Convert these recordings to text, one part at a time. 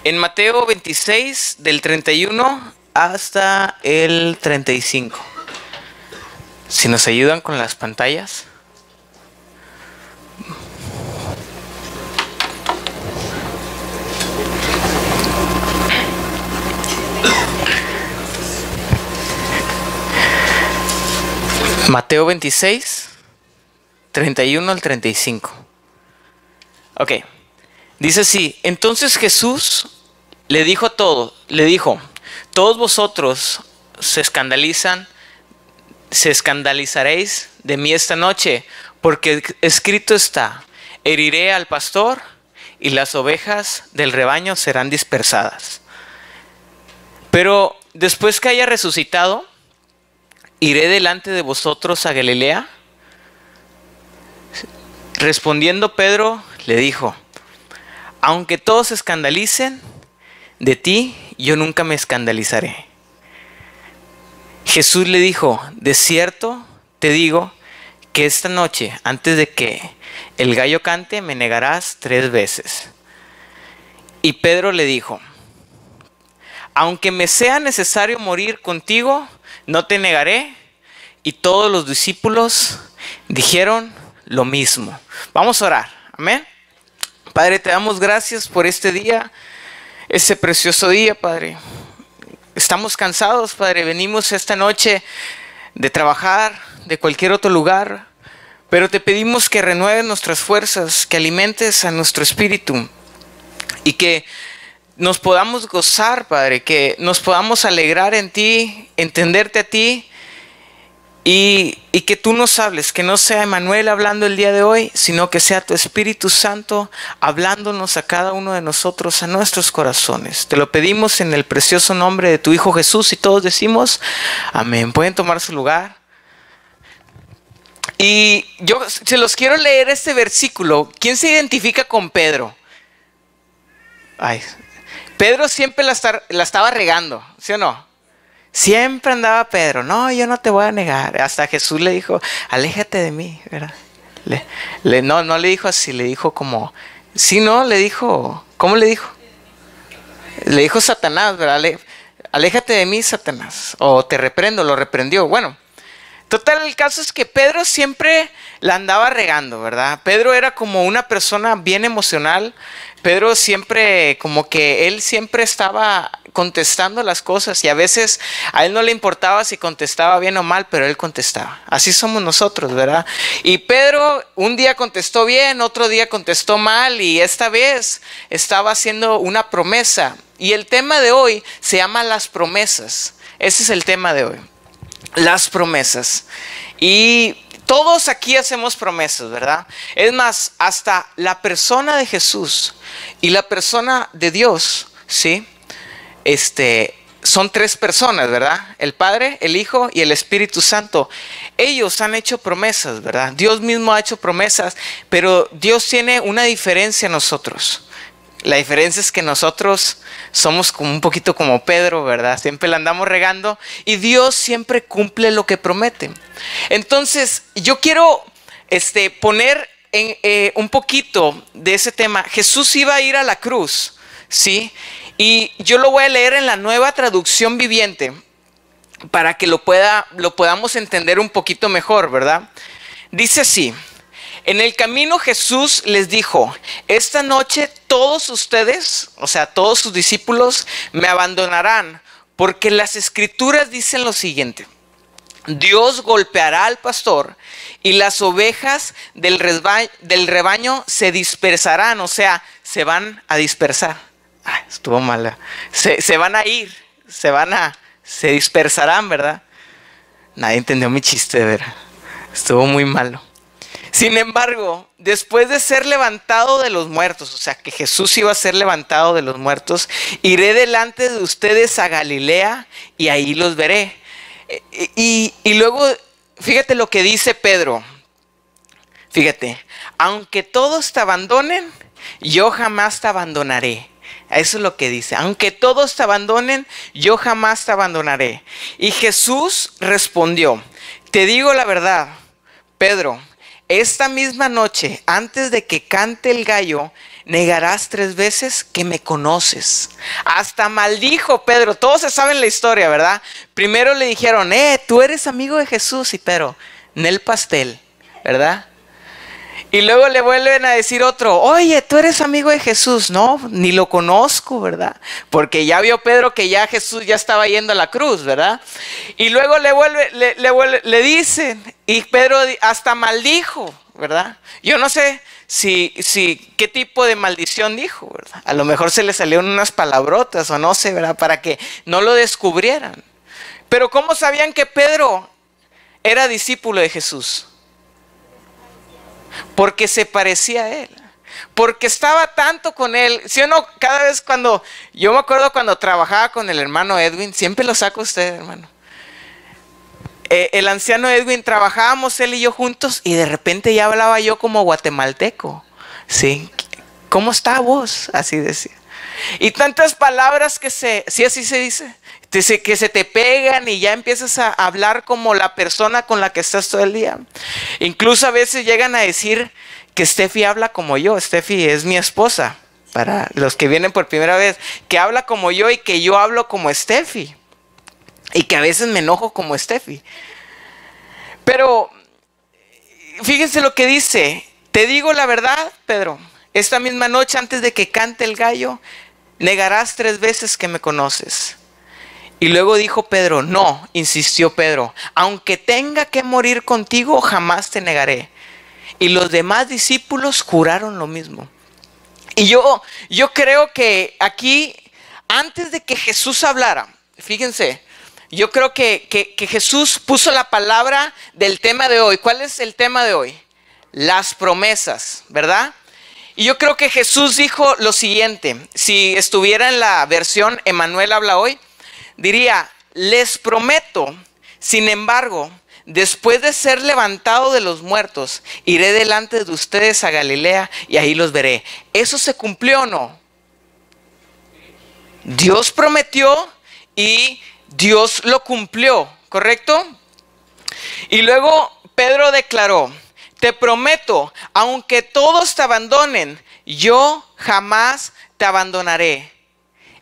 En Mateo 26, del 31 hasta el 35. Si nos ayudan con las pantallas. Mateo 26, 31 al 35. Ok. Dice así: entonces Jesús le dijo todos vosotros se escandalizaréis de mí esta noche, porque escrito está: heriré al pastor y las ovejas del rebaño serán dispersadas. Pero después que haya resucitado, iré delante de vosotros a Galilea. Respondiendo Pedro le dijo: aunque todos se escandalicen de ti, yo nunca me escandalizaré. Jesús le dijo: de cierto te digo que esta noche, antes de que el gallo cante, me negarás 3 veces. Y Pedro le dijo: aunque me sea necesario morir contigo, no te negaré. Y todos los discípulos dijeron lo mismo. Vamos a orar. Amén. Padre, te damos gracias por este día, este precioso día, Padre. Estamos cansados, Padre. Venimos esta noche de trabajar, de cualquier otro lugar, pero te pedimos que renueves nuestras fuerzas, que alimentes a nuestro espíritu y que nos podamos gozar, Padre, que nos podamos alegrar en ti, entenderte a ti. Y que tú nos hables, que no sea Emmanuel hablando el día de hoy, sino que sea tu Espíritu Santo hablándonos a cada uno de nosotros, a nuestros corazones. Te lo pedimos en el precioso nombre de tu Hijo Jesús y todos decimos amén. Pueden tomar su lugar. Y yo se los quiero leer este versículo. ¿Quién se identifica con Pedro? Pedro siempre la estaba regando, ¿sí o no? Siempre andaba Pedro: no, yo no te voy a negar. Hasta Jesús le dijo: aléjate de mí, ¿verdad? No le dijo así, le dijo como, sí, no, le dijo, ¿cómo le dijo? Le dijo Satanás, ¿verdad? Aléjate de mí, Satanás, o te reprendo, lo reprendió. Bueno, total, el caso es que Pedro siempre la andaba regando, ¿verdad? Pedro era como una persona bien emocional. Pedro siempre, como que él siempre estaba contestando las cosas, y a veces a él no le importaba si contestaba bien o mal, pero él contestaba. Así somos nosotros, ¿verdad? Y Pedro un día contestó bien, otro día contestó mal, y esta vez estaba haciendo una promesa. Y el tema de hoy se llama las promesas. Ese es el tema de hoy, las promesas. Y todos aquí hacemos promesas, ¿verdad? Es más, hasta la persona de Jesús y la persona de Dios, ¿sí? Son 3 personas, ¿verdad? El Padre, el Hijo y el Espíritu Santo. Ellos han hecho promesas, ¿verdad? Dios mismo ha hecho promesas, pero Dios tiene una diferencia en nosotros. La diferencia es que nosotros somos como un poquito como Pedro, ¿verdad? Siempre la andamos regando y Dios siempre cumple lo que promete. Entonces, yo quiero poner un poquito de ese tema. Jesús iba a ir a la cruz, ¿sí? Y yo lo voy a leer en la Nueva Traducción Viviente para que lo podamos entender un poquito mejor, ¿verdad? Dice así: en el camino Jesús les dijo: esta noche todos ustedes, o sea, todos sus discípulos, me abandonarán, porque las Escrituras dicen lo siguiente: Dios golpeará al pastor y las ovejas del rebaño se dispersarán, o sea, se van a dispersar. Estuvo mala. Se van a ir, se dispersarán, ¿verdad? Nadie entendió mi chiste, ¿verdad? Estuvo muy malo. Sin embargo, después de ser levantado de los muertos, o sea que Jesús iba a ser levantado de los muertos, iré delante de ustedes a Galilea y ahí los veré. Y luego, fíjate lo que dice Pedro. Fíjate: aunque todos te abandonen, yo jamás te abandonaré. Eso es lo que dice: aunque todos te abandonen, yo jamás te abandonaré. Y Jesús respondió: te digo la verdad, Pedro, esta misma noche, antes de que cante el gallo, negarás 3 veces que me conoces. Hasta maldijo Pedro. Todos se saben la historia, ¿verdad? Primero le dijeron, tú eres amigo de Jesús. Y Pedro, Nel pastel, ¿verdad? Y luego le vuelven a decir otro, oye, tú eres amigo de Jesús. No, ni lo conozco, ¿verdad? Porque ya vio Pedro que ya Jesús ya estaba yendo a la cruz, ¿verdad? Y luego le dicen, y Pedro hasta maldijo, ¿verdad? Yo no sé qué tipo de maldición dijo, ¿verdad? A lo mejor se le salieron unas palabrotas o no sé, ¿verdad? Para que no lo descubrieran. Pero ¿cómo sabían que Pedro era discípulo de Jesús? Porque se parecía a él, porque estaba tanto con él. ¿Sí o no? Cada vez yo me acuerdo cuando trabajaba con el hermano Edwin, siempre lo saco a usted, hermano. El anciano Edwin, trabajábamos él y yo juntos y de repente ya hablaba yo como guatemalteco. ¿Sí? ¿Cómo está vos? Así decía. Y tantas palabras sí, así se dice, que se te pegan y ya empiezas a hablar como la persona con la que estás todo el día. Incluso a veces llegan a decir que Steffi habla como yo. Steffi es mi esposa, para los que vienen por primera vez, que habla como yo y que yo hablo como Steffi. Y que a veces me enojo como Steffi. Pero fíjense lo que dice. Te digo la verdad, Pedro, esta misma noche antes de que cante el gallo, negarás 3 veces que me conoces. Y luego dijo Pedro, no, insistió Pedro, aunque tenga que morir contigo, jamás te negaré. Y los demás discípulos juraron lo mismo. Y yo creo que aquí, antes de que Jesús hablara, fíjense, yo creo que Jesús puso la palabra del tema de hoy. ¿Cuál es el tema de hoy? Las promesas, ¿verdad? Y yo creo que Jesús dijo lo siguiente. Si estuviera en la versión Emmanuel habla hoy, diría, les prometo, sin embargo, después de ser levantado de los muertos, iré delante de ustedes a Galilea y ahí los veré. ¿Eso se cumplió o no? Dios prometió y Dios lo cumplió, ¿correcto? Y luego Pedro declaró, te prometo, aunque todos te abandonen, yo jamás te abandonaré.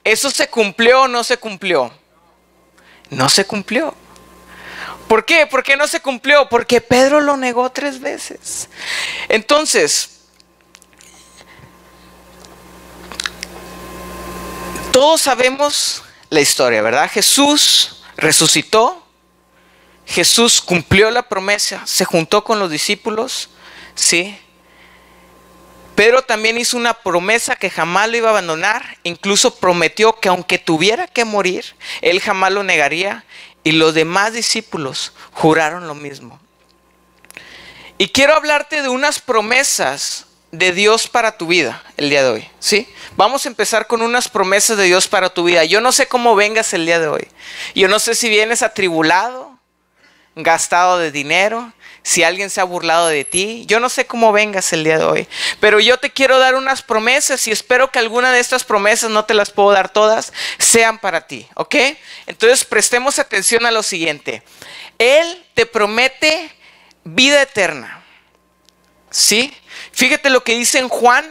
¿Eso se cumplió o no se cumplió? No se cumplió. ¿Por qué? ¿Por qué no se cumplió? Porque Pedro lo negó 3 veces. Entonces, todos sabemos la historia, ¿verdad? Jesús resucitó, Jesús cumplió la promesa, se juntó con los discípulos, ¿sí? Pedro también hizo una promesa que jamás lo iba a abandonar, incluso prometió que aunque tuviera que morir, él jamás lo negaría, y los demás discípulos juraron lo mismo. Y quiero hablarte de unas promesas de Dios para tu vida el día de hoy, ¿sí? Vamos a empezar con unas promesas de Dios para tu vida. Yo no sé cómo vengas el día de hoy. Yo no sé si vienes atribulado, gastado de dinero, si alguien se ha burlado de ti. Yo no sé cómo vengas el día de hoy, pero yo te quiero dar unas promesas y espero que alguna de estas promesas, no te las puedo dar todas, sean para ti, ¿ok? Entonces prestemos atención a lo siguiente. Él te promete vida eterna, ¿sí? Fíjate lo que dice en Juan,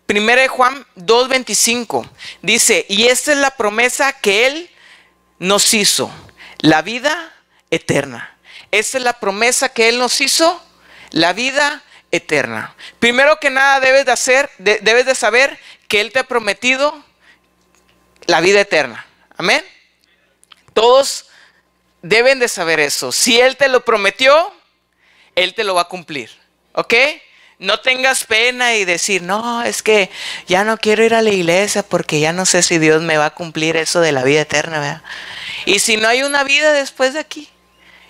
1 Juan 2:25. Dice, y esta es la promesa que Él nos hizo, la vida eterna. Esta es la promesa que Él nos hizo, la vida eterna. Primero que nada debes de saber que Él te ha prometido la vida eterna. Amén. Todos deben de saber eso. Si Él te lo prometió, Él te lo va a cumplir. ¿Ok? No tengas pena y decir, no, es que ya no quiero ir a la iglesia porque ya no sé si Dios me va a cumplir eso de la vida eterna, ¿verdad? Y si no hay una vida después de aquí,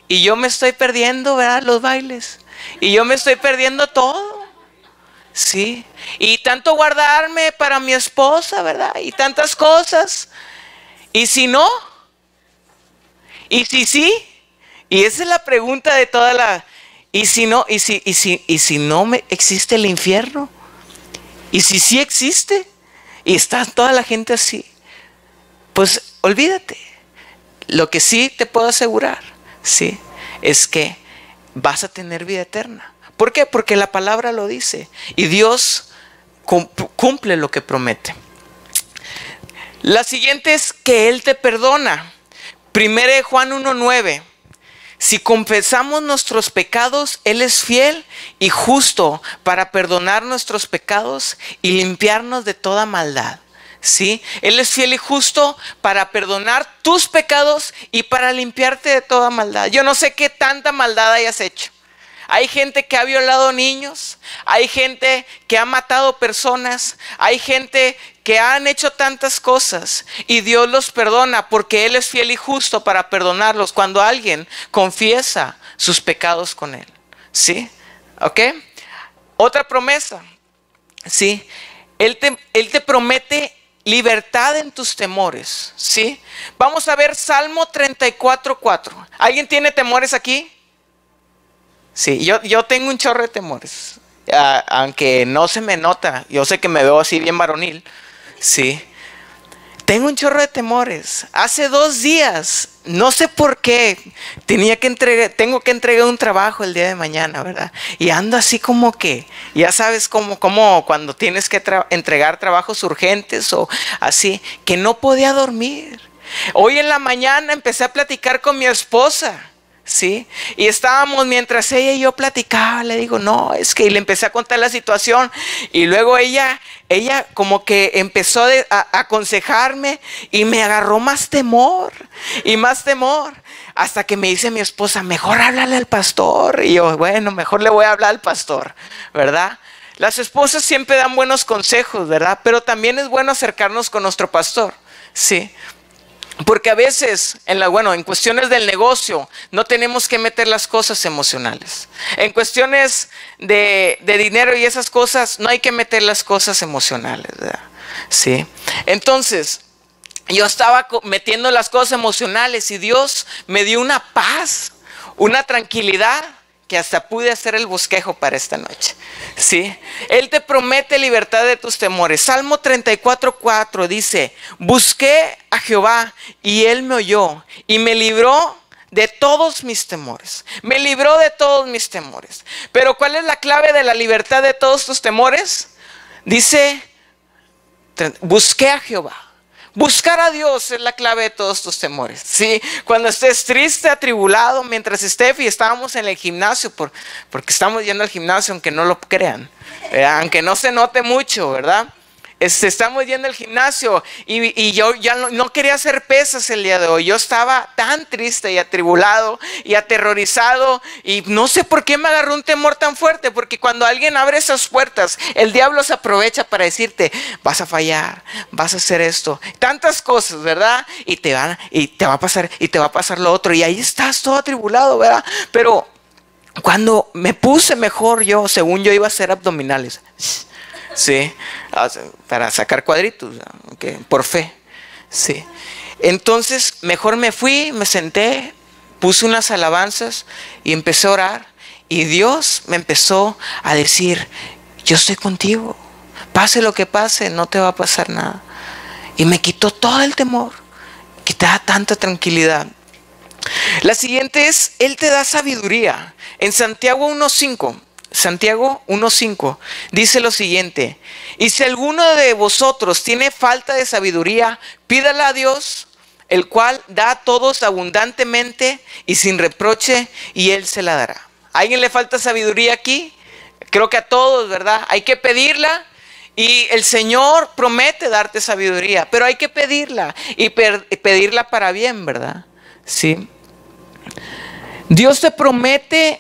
y yo me estoy perdiendo, ¿verdad? Los bailes, y yo me estoy perdiendo todo, ¿sí? Y tanto guardarme para mi esposa, ¿verdad? Y tantas cosas. ¿Y si no? ¿Y si sí? Y esa es la pregunta de toda la... ¿Y si no? ¿Y si no existe el infierno? ¿Y si sí existe? Y está toda la gente así. Pues olvídate. Lo que sí te puedo asegurar, ¿sí? Es que vas a tener vida eterna. ¿Por qué? Porque la palabra lo dice. Y Dios cumple lo que promete. La siguiente es que Él te perdona. 1 Juan 1:9. Si confesamos nuestros pecados, Él es fiel y justo para perdonar nuestros pecados y limpiarnos de toda maldad. ¿Sí? Él es fiel y justo para perdonar tus pecados y para limpiarte de toda maldad. Yo no sé qué tanta maldad hayas hecho. Hay gente que ha violado niños, hay gente que ha matado personas, hay gente que han hecho tantas cosas y Dios los perdona porque Él es fiel y justo para perdonarlos cuando alguien confiesa sus pecados con Él. ¿Sí? ¿Ok? Otra promesa. ¿Sí? Él te promete libertad en tus temores. ¿Sí? Vamos a ver Salmo 34:4. ¿Alguien tiene temores aquí? Sí, yo tengo un chorro de temores, aunque no se me nota. Yo sé que me veo así bien varonil. Sí, tengo un chorro de temores. Hace 2 días, no sé por qué, tengo que entregar un trabajo el día de mañana, ¿verdad? Y ando así como que, ya sabes, como cuando tienes que entregar trabajos urgentes o así, que no podía dormir. Hoy en la mañana empecé a platicar con mi esposa. ¿Sí? Y estábamos, mientras ella y yo platicaba, le digo, no, es que, y le empecé a contar la situación, y luego ella como que empezó a aconsejarme, y me agarró más temor, y más temor, hasta que me dice mi esposa, mejor háblale al pastor, y yo, bueno, mejor le voy a hablar al pastor, ¿verdad? Las esposas siempre dan buenos consejos, ¿verdad? Pero también es bueno acercarnos con nuestro pastor, ¿sí? Porque a veces, en cuestiones del negocio, no tenemos que meter las cosas emocionales. En cuestiones de dinero y esas cosas, no hay que meter las cosas emocionales, ¿verdad? ¿Sí? Entonces, yo estaba metiendo las cosas emocionales y Dios me dio una paz, una tranquilidad, que hasta pude hacer el bosquejo para esta noche. ¿Sí? Él te promete libertad de tus temores. Salmo 34:4 dice, busqué a Jehová y Él me oyó y me libró de todos mis temores. Me libró de todos mis temores. Pero ¿cuál es la clave de la libertad de todos tus temores? Dice, busqué a Jehová. Buscar a Dios es la clave de todos tus temores. ¿Sí? Cuando estés triste, atribulado, mientras Steffi estábamos en el gimnasio, porque estamos yendo al gimnasio, aunque no lo crean, aunque no se note mucho, ¿verdad? Estamos yendo al gimnasio y yo ya no quería hacer pesas el día de hoy. Yo estaba tan triste y atribulado y aterrorizado y no sé por qué me agarró un temor tan fuerte, porque cuando alguien abre esas puertas, el diablo se aprovecha para decirte, vas a fallar, vas a hacer esto, tantas cosas, ¿verdad? Y te va a pasar lo otro y ahí estás todo atribulado, ¿verdad? Pero cuando me puse mejor, según yo iba a hacer abdominales, sí, para sacar cuadritos, okay, por fe. Sí. Entonces mejor me fui, me senté, puse unas alabanzas y empecé a orar. Y Dios me empezó a decir, yo estoy contigo, pase lo que pase, no te va a pasar nada. Y me quitó todo el temor, que te da tanta tranquilidad. La siguiente es, Él te da sabiduría. En Santiago 1:5 dice lo siguiente, y si alguno de vosotros tiene falta de sabiduría, pídala a Dios, el cual da a todos abundantemente y sin reproche, y Él se la dará. ¿A alguien le falta sabiduría aquí? Creo que a todos, ¿verdad? Hay que pedirla y el Señor promete darte sabiduría, pero hay que pedirla y pedirla para bien, ¿verdad? Sí. Dios te promete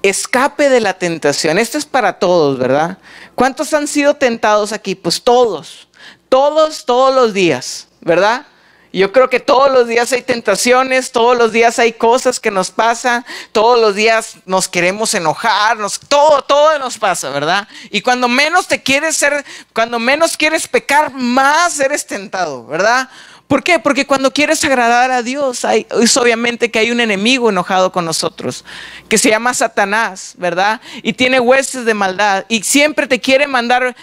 escape de la tentación. Esto es para todos, ¿verdad? ¿Cuántos han sido tentados aquí? Pues todos los días, ¿verdad? Yo creo que todos los días hay tentaciones, todos los días hay cosas que nos pasan, todos los días nos queremos enojar, todo nos pasa, ¿verdad? Y cuando menos quieres pecar, más eres tentado, ¿verdad? ¿Por qué? Porque cuando quieres agradar a Dios, es obviamente que hay un enemigo enojado con nosotros, que se llama Satanás, ¿verdad? Y tiene huestes de maldad y siempre te quiere mandar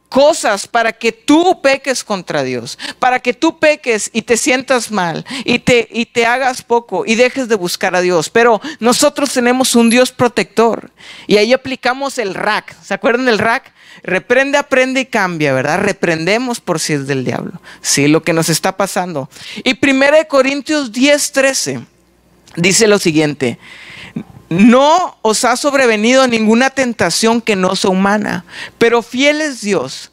cosas para que tú peques contra Dios, para que tú peques y te sientas mal y te hagas poco y dejes de buscar a Dios. Pero nosotros tenemos un Dios protector y ahí aplicamos el RAC. ¿Se acuerdan del RAC? Reprende, aprende y cambia, ¿verdad? Reprendemos por si es del diablo. Sí, lo que nos está pasando. Y 1 Corintios 10:13 dice lo siguiente: no os ha sobrevenido ninguna tentación que no sea humana, pero fiel es Dios,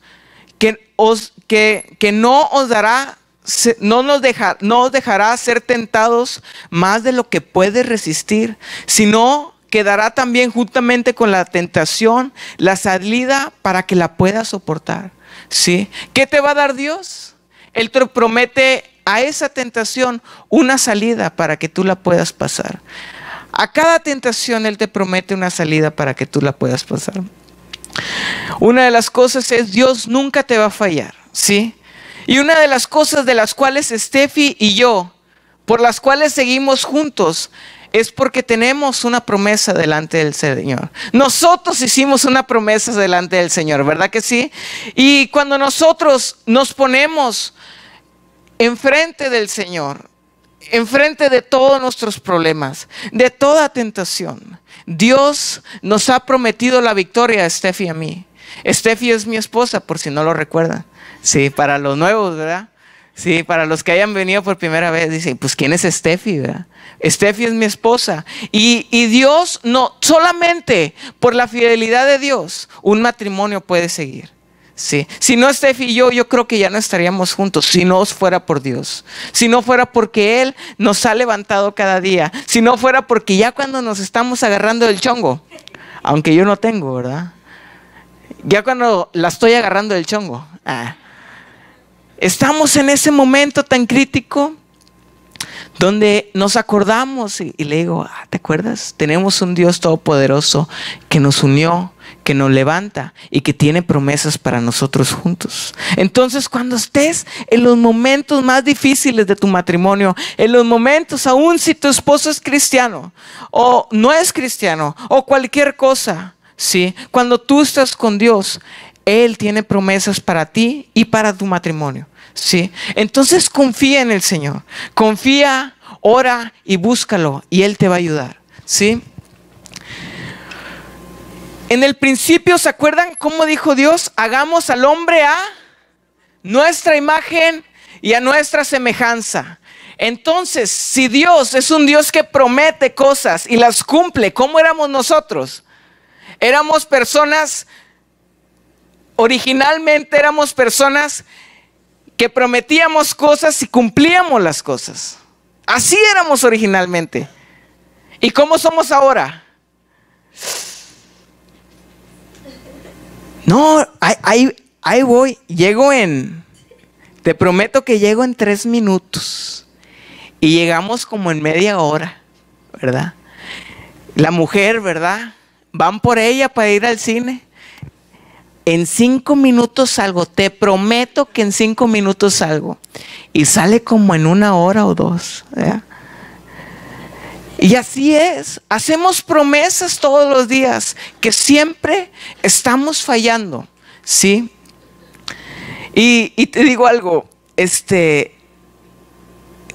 que no os dará, no os dejará ser tentados más de lo que puede resistir, sino que dará también juntamente con la tentación la salida para que la puedas soportar. ¿Sí? ¿Qué te va a dar Dios? Él te promete a esa tentación una salida para que tú la puedas pasar. A cada tentación Él te promete una salida para que tú la puedas pasar. Una de las cosas es: Dios nunca te va a fallar, ¿sí? Y una de las cosas de las cuales Steffi y yo, por las cuales seguimos juntos, es porque tenemos una promesa delante del Señor. Nosotros hicimos una promesa delante del Señor, ¿verdad que sí? Y cuando nosotros nos ponemos enfrente del Señor, enfrente de todos nuestros problemas, de toda tentación, Dios nos ha prometido la victoria a Steffi y a mí. Steffi es mi esposa, por si no lo recuerdan. Sí, para los nuevos, ¿verdad? Sí, para los que hayan venido por primera vez, dicen, pues ¿quién es Steffi, verdad? Steffi es mi esposa. Y Dios, no solamente por la fidelidad de Dios, un matrimonio puede seguir. Sí. Si no Steffi y yo creo que ya no estaríamos juntos si no fuera por Dios, si no fuera porque Él nos ha levantado cada día, si no fuera porque ya cuando nos estamos agarrando del chongo, aunque yo no tengo, ¿verdad? Ya cuando la estoy agarrando del chongo, estamos en ese momento tan crítico donde nos acordamos y le digo, ¿te acuerdas? Tenemos un Dios todopoderoso que nos unió, que nos levanta y que tiene promesas para nosotros juntos. Entonces, cuando estés en los momentos más difíciles de tu matrimonio, en los momentos, aún si tu esposo es cristiano o no es cristiano o cualquier cosa, ¿sí? Cuando tú estás con Dios, Él tiene promesas para ti y para tu matrimonio. ¿Sí? Entonces confía en el Señor, confía, ora y búscalo y Él te va a ayudar, ¿sí? En el principio, ¿se acuerdan cómo dijo Dios? Hagamos al hombre a nuestra imagen y a nuestra semejanza. Entonces, si Dios es un Dios que promete cosas y las cumple, ¿cómo éramos nosotros? Éramos personas, originalmente éramos personas que prometíamos cosas y cumplíamos las cosas. Así éramos originalmente. ¿Y cómo somos ahora? No, ahí voy. Te prometo que llego en 3 minutos. Y llegamos como en media hora, ¿verdad? La mujer, ¿verdad? Van por ella para ir al cine. En 5 minutos salgo, te prometo que en 5 minutos salgo. Y sale como en 1 hora o 2, ¿verdad? Y así es, hacemos promesas todos los días que siempre estamos fallando, ¿sí? Y te digo algo,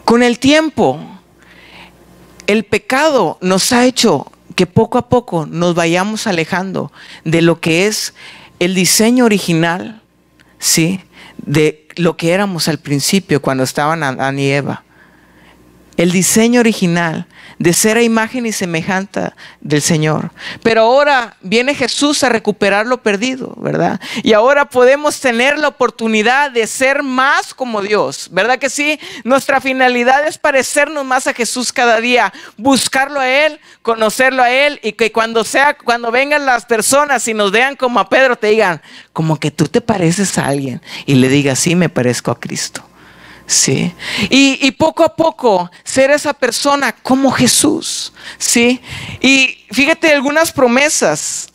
con el tiempo, el pecado nos ha hecho que poco a poco nos vayamos alejando de lo que es el diseño original, ¿sí? De lo que éramos al principio cuando estaban Adán y Eva. El diseño original de ser a imagen y semejanza del Señor. Pero ahora viene Jesús a recuperar lo perdido, ¿verdad? Y ahora podemos tener la oportunidad de ser más como Dios, ¿verdad que sí? Nuestra finalidad es parecernos más a Jesús cada día, buscarlo a Él, conocerlo a Él, y que cuando vengan las personas y nos vean como a Pedro, te digan, como que tú te pareces a alguien, y le digas, sí, me parezco a Cristo. Sí, y poco a poco ser esa persona como Jesús, ¿sí? Y fíjate algunas promesas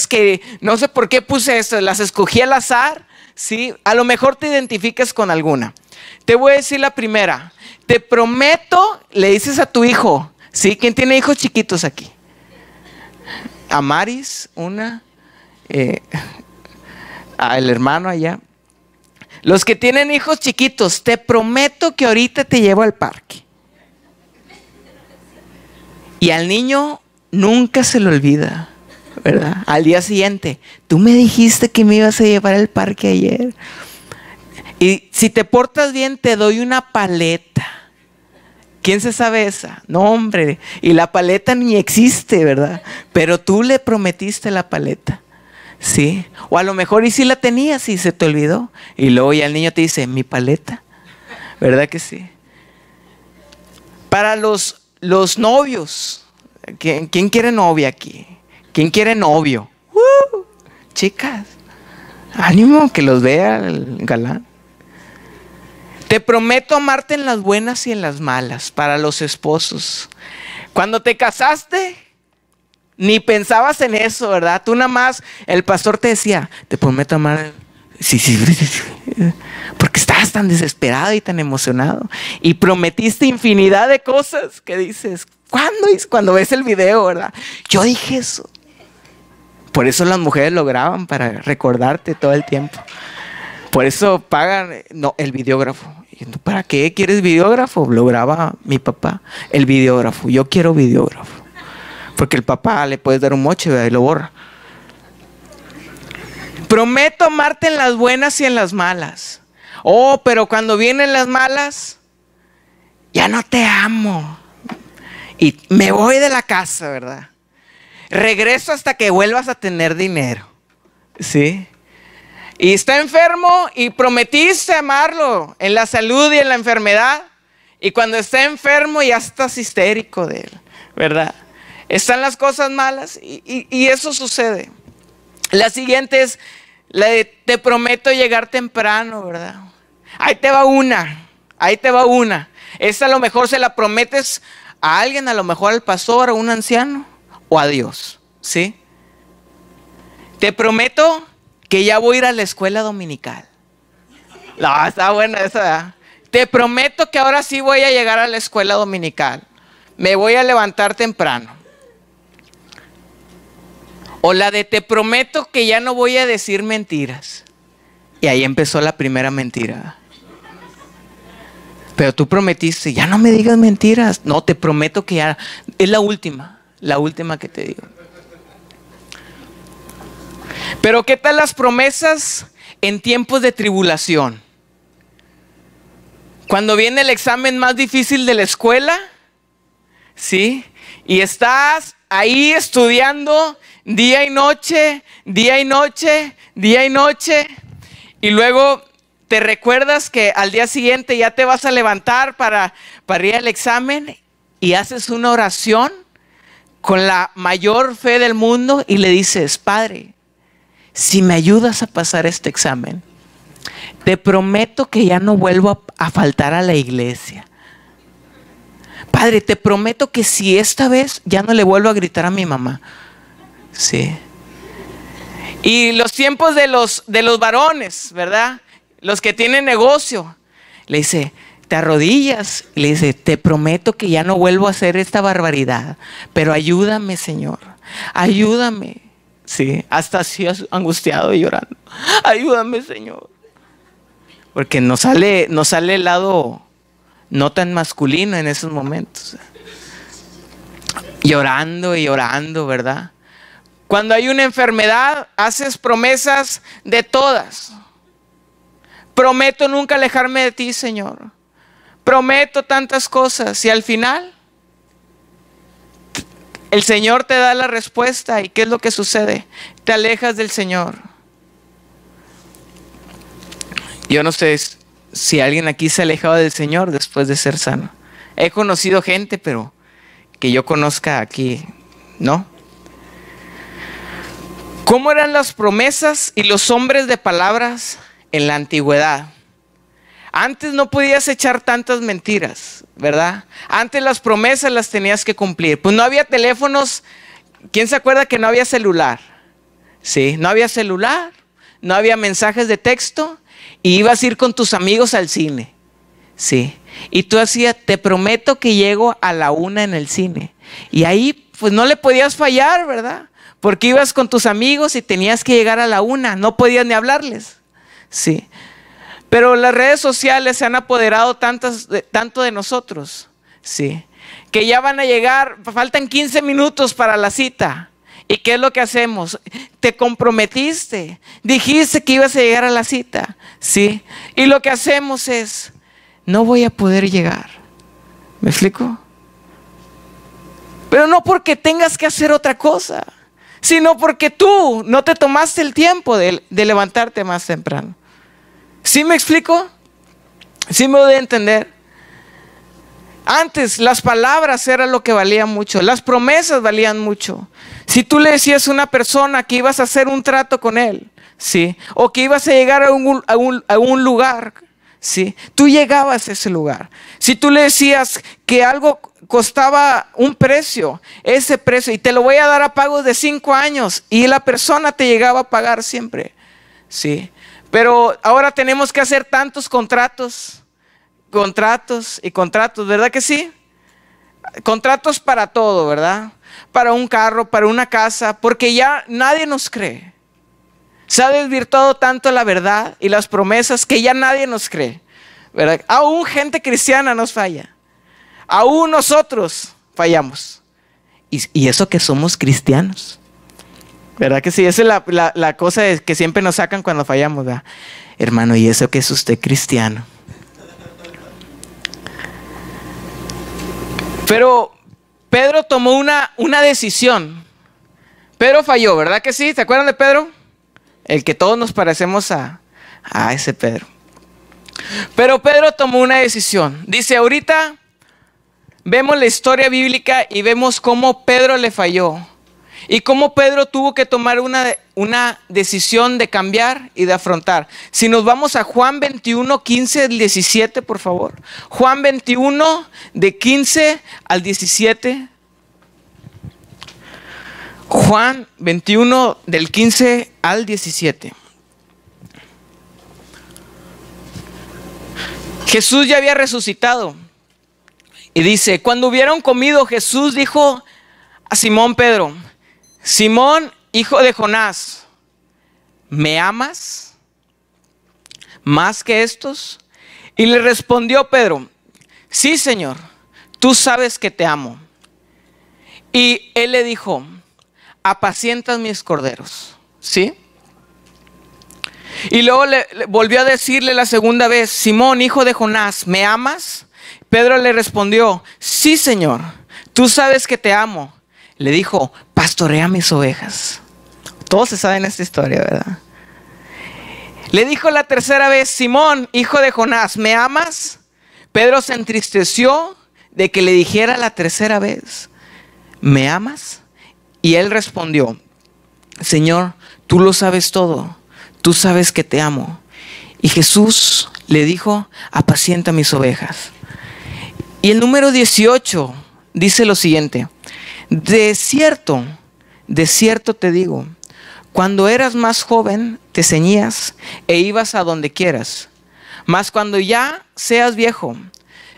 que no sé por qué puse esto, las escogí al azar, ¿sí? A lo mejor te identificas con alguna. Te voy a decir la primera. Te prometo, le dices a tu hijo, ¿sí? ¿Quién tiene hijos chiquitos aquí? A Maris, una. el hermano allá. Los que tienen hijos chiquitos, te prometo que ahorita te llevo al parque. Y al niño nunca se le olvida, ¿verdad? Al día siguiente, tú me dijiste que me ibas a llevar al parque ayer. Y si te portas bien, te doy una paleta. ¿Quién se sabe esa? No, hombre. Y la paleta ni existe, ¿verdad? Pero tú le prometiste la paleta. ¿Sí? O a lo mejor y sí la tenías y se te olvidó. Y luego ya el niño te dice, mi paleta. ¿Verdad que sí? Para los novios. ¿Quién quiere novia aquí? ¿Quién quiere novio? Chicas, ánimo, que los vea el galán. Te prometo amarte en las buenas y en las malas. Para los esposos. Cuando te casaste, ni pensabas en eso, ¿verdad? Tú nada más, el pastor te decía, te prometo amar. Sí. Porque estabas tan desesperado y tan emocionado. Y prometiste infinidad de cosas que dices, ¿cuándo? Cuando ves el video, ¿verdad? Yo dije eso. Por eso las mujeres lo graban, para recordarte todo el tiempo. Por eso pagan el videógrafo. ¿Para qué quieres videógrafo? Lo graba mi papá, el videógrafo. Yo quiero videógrafo. Porque el papá le puedes dar un moche, ¿verdad? Y lo borra. Prometo amarte en las buenas y en las malas. Oh, pero cuando vienen las malas, ya no te amo. Y me voy de la casa, ¿verdad? Regreso hasta que vuelvas a tener dinero. ¿Sí? Y está enfermo y prometiste amarlo en la salud y en la enfermedad. Y cuando está enfermo ya estás histérico de él, ¿verdad? Están las cosas malas y eso sucede. La siguiente es la de te prometo llegar temprano, ¿verdad? Ahí te va una. Esta a lo mejor se la prometes a alguien, a lo mejor al pastor, a un anciano o a Dios, ¿sí? Te prometo que ya voy a ir a la escuela dominical. No, está buena esa. Te prometo que ahora sí voy a llegar a la escuela dominical. Me voy a levantar temprano. O la de te prometo que ya no voy a decir mentiras. Y ahí empezó la primera mentira. Pero tú prometiste, ya no me digas mentiras. No, te prometo que ya. Es la última que te digo. Pero ¿qué tal las promesas en tiempos de tribulación? Cuando viene el examen más difícil de la escuela, ¿sí? Y estás ahí estudiando día y noche, y luego te recuerdas que al día siguiente ya te vas a levantar para ir al examen y haces una oración con la mayor fe del mundo y le dices, Padre, si me ayudas a pasar este examen, te prometo que ya no vuelvo a faltar a la iglesia. Padre, te prometo que si esta vez ya no le vuelvo a gritar a mi mamá. Sí. Y los tiempos de los varones, ¿verdad? Los que tienen negocio, le dice, te arrodillas y le dice, te prometo que ya no vuelvo a hacer esta barbaridad, pero ayúdame, Señor, ayúdame. Sí, hasta así angustiado y llorando. Ayúdame, Señor. Porque nos sale el lado no tan masculino en esos momentos. Llorando y llorando, ¿verdad? Cuando hay una enfermedad, haces promesas de todas. Prometo nunca alejarme de ti, Señor. Prometo tantas cosas. Y al final, el Señor te da la respuesta. ¿Y qué es lo que sucede? Te alejas del Señor. Yo no sé si alguien aquí se ha alejado del Señor después de ser sano. He conocido gente, pero que yo conozca aquí, ¿no? ¿Cómo eran las promesas y los hombres de palabras en la antigüedad? Antes no podías echar tantas mentiras, ¿verdad? Antes las promesas las tenías que cumplir. Pues no había teléfonos. ¿Quién se acuerda que no había celular? Sí, no había celular, no había mensajes de texto y ibas a ir con tus amigos al cine. Sí, y tú hacías, te prometo que llego a la 1 en el cine. Y ahí pues no le podías fallar, ¿verdad? Porque ibas con tus amigos y tenías que llegar a la 1, no podías ni hablarles. Sí. Pero las redes sociales se han apoderado tanto de nosotros, sí, que ya van a llegar, faltan 15 minutos para la cita. ¿Y qué es lo que hacemos? Te comprometiste, dijiste que ibas a llegar a la cita, sí. Y lo que hacemos es, no voy a poder llegar. ¿Me explico? Pero no porque tengas que hacer otra cosa, sino porque tú no te tomaste el tiempo de levantarte más temprano. ¿Sí me explico? ¿Sí me doy a entender? Antes las palabras era lo que valía mucho, las promesas valían mucho. Si tú le decías a una persona que ibas a hacer un trato con él, ¿sí? O que ibas a llegar a un lugar, ¿sí? Tú llegabas a ese lugar. Si tú le decías que algo costaba un precio, ese precio, y te lo voy a dar a pagos de 5 años, y la persona te llegaba a pagar siempre, ¿sí? Pero ahora tenemos que hacer tantos contratos y contratos, ¿verdad que sí? Contratos para todo, ¿verdad? Para un carro, para una casa, porque ya nadie nos cree. Se ha desvirtuado tanto la verdad y las promesas que ya nadie nos cree, ¿verdad? Aún gente cristiana nos falla. Aún nosotros fallamos. Y eso que somos cristianos. ¿Verdad que sí? Esa es la cosa que siempre nos sacan cuando fallamos, ¿verdad? Hermano, ¿y eso que es usted cristiano? Pero Pedro tomó una decisión. Pedro falló, ¿verdad que sí? ¿Se acuerdan de Pedro? El que todos nos parecemos a ese Pedro. Pero Pedro tomó una decisión. Dice, ahorita vemos la historia bíblica y vemos cómo Pedro le falló. Y cómo Pedro tuvo que tomar una decisión de cambiar y de afrontar. Si nos vamos a Juan 21, 15 al 17, por favor. Juan 21, de 15 al 17. Juan 21, del 15 al 17. Jesús ya había resucitado. Y dice, cuando hubieron comido, Jesús dijo a Simón Pedro, Simón, hijo de Jonás, ¿me amas más que estos? Y le respondió Pedro, sí, Señor, tú sabes que te amo. Y él le dijo, apacientas mis corderos, ¿sí? Y luego le volvió a decirle la segunda vez, Simón, hijo de Jonás, ¿me amas? Pedro le respondió, sí, Señor, tú sabes que te amo. Le dijo, pastorea mis ovejas. Todos se saben esta historia, ¿verdad? Le dijo la tercera vez, Simón, hijo de Jonás, ¿me amas? Pedro se entristeció de que le dijera la tercera vez, ¿me amas? Y él respondió, Señor, tú lo sabes todo, tú sabes que te amo. Y Jesús le dijo, apacienta mis ovejas. Y el número 18 dice lo siguiente, de cierto te digo, cuando eras más joven te ceñías e ibas a donde quieras, mas cuando ya seas viejo,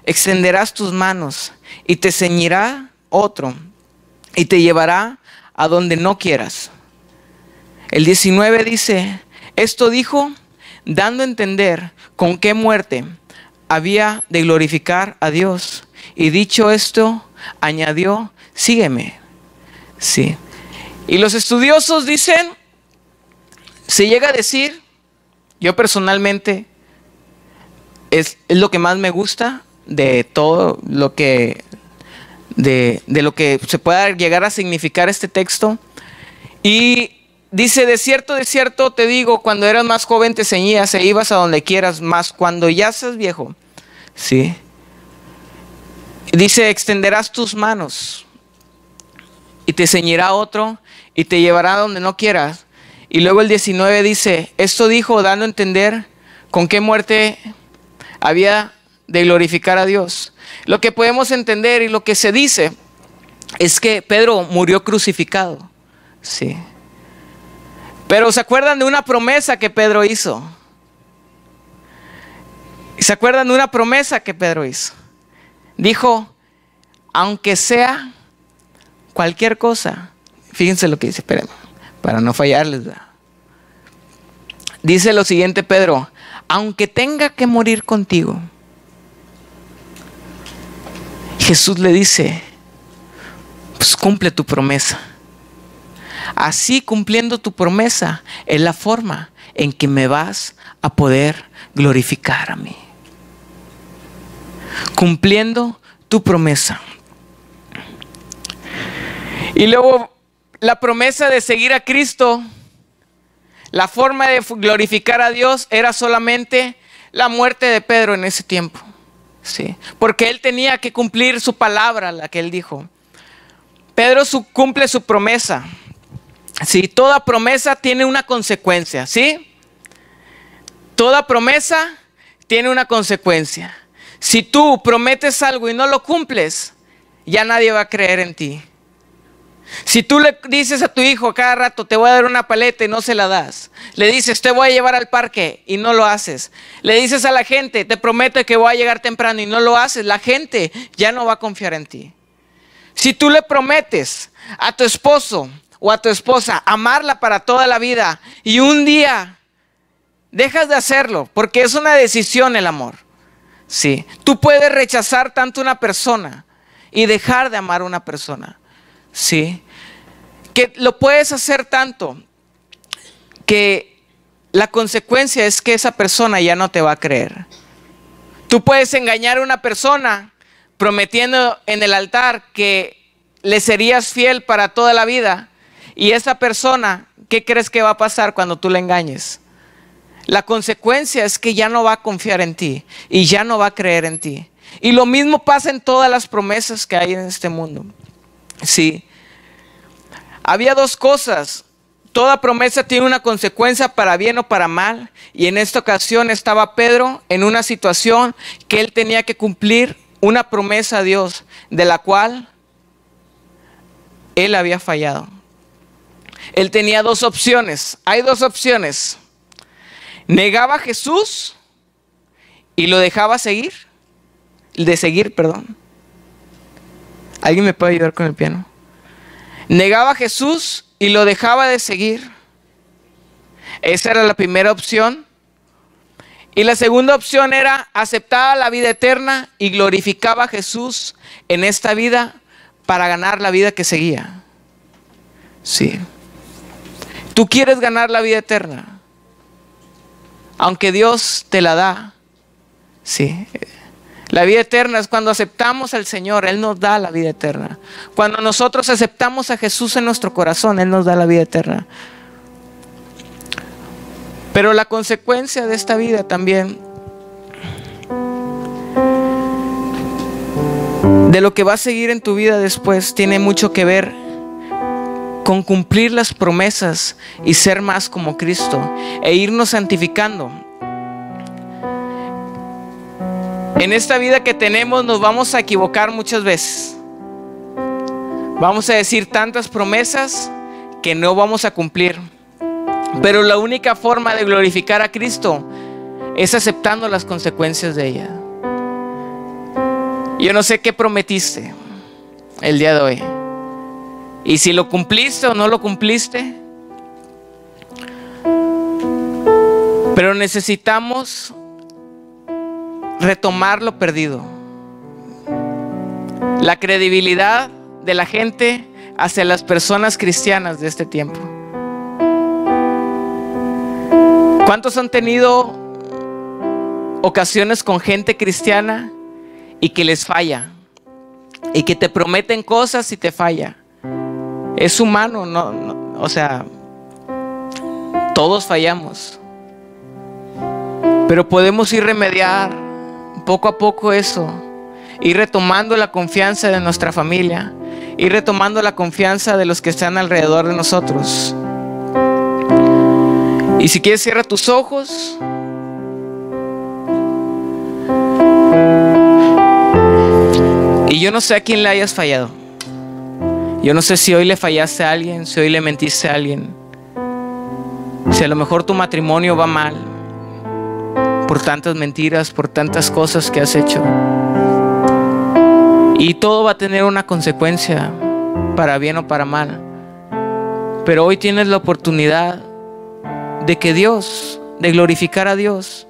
extenderás tus manos y te ceñirá otro y te llevará a donde no quieras. El 19 dice, esto dijo dando a entender con qué muerte había de glorificar a Dios. Y dicho esto, añadió, sígueme. Sí. Y los estudiosos dicen, se llega a decir, yo personalmente, es lo que más me gusta de todo lo que, de lo que se pueda llegar a significar este texto. Y dice, de cierto te digo, cuando eras más joven te ceñías e ibas a donde quieras, mas cuando ya seas viejo, ¿sí? Dice, extenderás tus manos y te ceñirá otro y te llevará a donde no quieras. Y luego el 19 dice, esto dijo dando a entender con qué muerte había de glorificar a Dios. Lo que podemos entender y lo que se dice es que Pedro murió crucificado. Sí. Pero ¿se acuerdan de una promesa que Pedro hizo? ¿Se acuerdan de una promesa que Pedro hizo? Dijo, aunque sea cualquier cosa, fíjense lo que dice, espérenme, para no fallarles, ¿verdad? Dice lo siguiente Pedro: aunque tenga que morir contigo. Jesús le dice: pues cumple tu promesa. Así, cumpliendo tu promesa, es la forma en que me vas a poder glorificar a mí. Cumpliendo tu promesa. Y luego la promesa de seguir a Cristo, la forma de glorificar a Dios era solamente la muerte de Pedro en ese tiempo. Sí, porque él tenía que cumplir su palabra, la que él dijo. Pedro cumple su promesa. Sí, toda promesa tiene una consecuencia, ¿sí? Toda promesa tiene una consecuencia. Si tú prometes algo y no lo cumples, ya nadie va a creer en ti. Si tú le dices a tu hijo cada rato: te voy a dar una paleta, y no se la das. Le dices: te voy a llevar al parque, y no lo haces. Le dices a la gente: te prometo que voy a llegar temprano, y no lo haces. La gente ya no va a confiar en ti. Si tú le prometes a tu esposo o a tu esposa amarla para toda la vida, y un día dejas de hacerlo, porque es una decisión el amor. Sí, tú puedes rechazar tanto una persona y dejar de amar a una persona. Sí, que lo puedes hacer tanto que la consecuencia es que esa persona ya no te va a creer. Tú puedes engañar a una persona prometiendo en el altar que le serías fiel para toda la vida, y esa persona, ¿qué crees que va a pasar cuando tú le engañes? La consecuencia es que ya no va a confiar en ti y ya no va a creer en ti. Y lo mismo pasa en todas las promesas que hay en este mundo. Sí, había dos cosas. Toda promesa tiene una consecuencia, para bien o para mal. Y en esta ocasión estaba Pedro en una situación que él tenía que cumplir una promesa a Dios, de la cual él había fallado. Él tenía dos opciones. Hay dos opciones: negaba a Jesús y lo dejaba seguir. ¿Alguien me puede ayudar con el piano? Negaba a Jesús y lo dejaba de seguir. Esa era la primera opción. Y la segunda opción era: aceptaba la vida eterna y glorificaba a Jesús en esta vida para ganar la vida que seguía. Sí. ¿Tú quieres ganar la vida eterna? Aunque Dios te la da. Sí. La vida eterna es cuando aceptamos al Señor. Él nos da la vida eterna. Cuando nosotros aceptamos a Jesús en nuestro corazón, Él nos da la vida eterna. Pero la consecuencia de esta vida también, de lo que va a seguir en tu vida después, tiene mucho que ver con cumplir las promesas y ser más como Cristo e irnos santificando. En esta vida que tenemos nos vamos a equivocar muchas veces. Vamos a decir tantas promesas que no vamos a cumplir. Pero la única forma de glorificar a Cristo es aceptando las consecuencias de ella. Yo no sé qué prometiste el día de hoy, y si lo cumpliste o no lo cumpliste, pero necesitamos retomar lo perdido. La credibilidad de la gente hacia las personas cristianas de este tiempo. ¿Cuántos han tenido ocasiones con gente cristiana y que les falla? Y que te prometen cosas y te falla. Es humano, o sea, todos fallamos. Pero podemos ir remediar poco a poco eso, ir retomando la confianza de nuestra familia, ir retomando la confianza de los que están alrededor de nosotros. Y si quieres, cierra tus ojos. Y yo no sé a quién le hayas fallado. Yo no sé si hoy le fallaste a alguien, si hoy le mentiste a alguien, si a lo mejor tu matrimonio va mal por tantas mentiras, por tantas cosas que has hecho. Y todo va a tener una consecuencia, para bien o para mal. Pero hoy tienes la oportunidad de glorificar a Dios,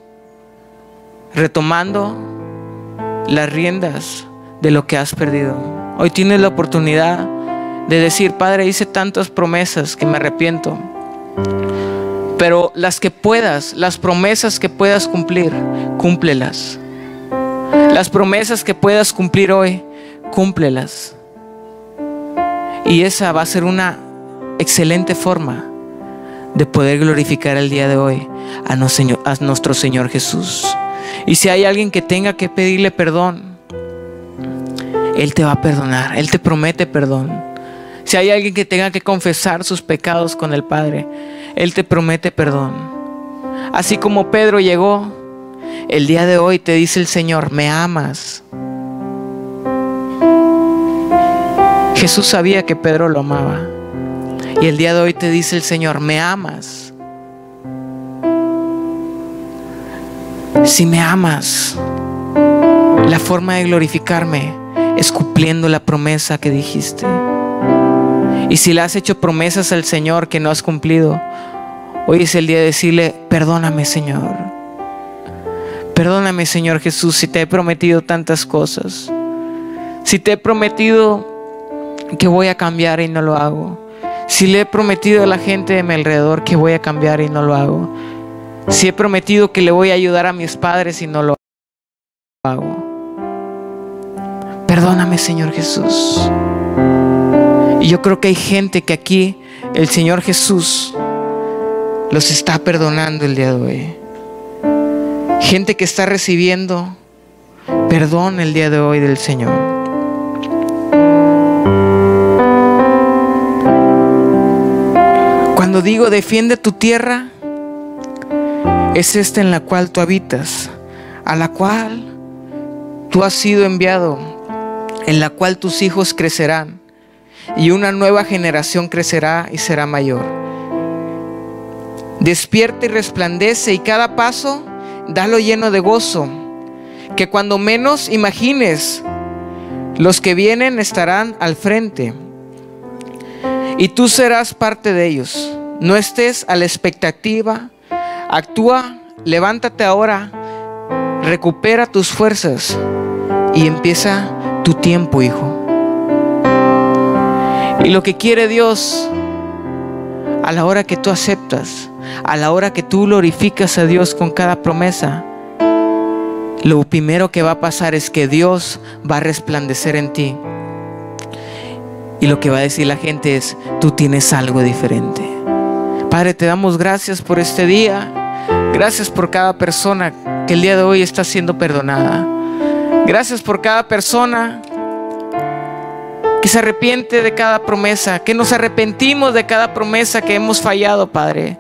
retomando las riendas de lo que has perdido. Hoy tienes la oportunidad de decir: Padre, hice tantas promesas que me arrepiento, pero las promesas que puedas cumplir, cúmplelas. Las promesas que puedas cumplir hoy, cúmplelas. Y esa va a ser una excelente forma de poder glorificar el día de hoy a nuestro Señor Jesús. Y si hay alguien que tenga que pedirle perdón, Él te va a perdonar. Él te promete perdón. Si hay alguien que tenga que confesar sus pecados con el Padre, Él te promete perdón. Así como Pedro llegó, el día de hoy te dice el Señor: ¿me amas? Jesús sabía que Pedro lo amaba. Y el día de hoy te dice el Señor: ¿me amas? Si me amas, la forma de glorificarme es cumpliendo la promesa que dijiste. Y si le has hecho promesas al Señor que no has cumplido, hoy es el día de decirle: perdóname, Señor. Perdóname, Señor Jesús, si te he prometido tantas cosas. Si te he prometido que voy a cambiar y no lo hago. Si le he prometido a la gente de mi alrededor que voy a cambiar y no lo hago. Si he prometido que le voy a ayudar a mis padres y no lo hago. Perdóname, Señor Jesús. Y yo creo que hay gente que aquí el Señor Jesús los está perdonando el día de hoy. Gente que está recibiendo perdón el día de hoy del Señor. Cuando digo defiende tu tierra, es esta en la cual tú habitas, a la cual tú has sido enviado, en la cual tus hijos crecerán y una nueva generación crecerá y será mayor. Despierta y resplandece, y cada paso dalo lleno de gozo, que cuando menos imagines, los que vienen estarán al frente y tú serás parte de ellos. No estés a la expectativa, actúa, levántate ahora, recupera tus fuerzas y empieza tu tiempo, hijo. Y lo que quiere Dios, a la hora que tú aceptas, a la hora que tú glorificas a Dios con cada promesa, lo primero que va a pasar es que Dios va a resplandecer en ti. Y lo que va a decir la gente es: tú tienes algo diferente. Padre, te damos gracias por este día. Gracias por cada persona que el día de hoy está siendo perdonada. Gracias por cada persona que se arrepiente de cada promesa, que nos arrepentimos de cada promesa que hemos fallado, Padre.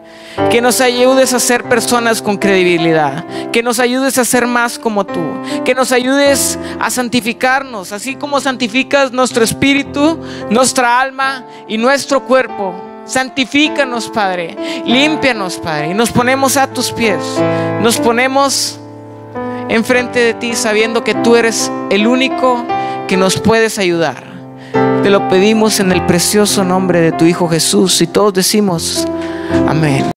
Que nos ayudes a ser personas con credibilidad, que nos ayudes a ser más como tú, que nos ayudes a santificarnos, así como santificas nuestro espíritu, nuestra alma y nuestro cuerpo. Santifícanos, Padre, límpianos, Padre, y nos ponemos a tus pies, nos ponemos enfrente de ti sabiendo que tú eres el único que nos puedes ayudar. Te lo pedimos en el precioso nombre de tu Hijo Jesús, y todos decimos amén.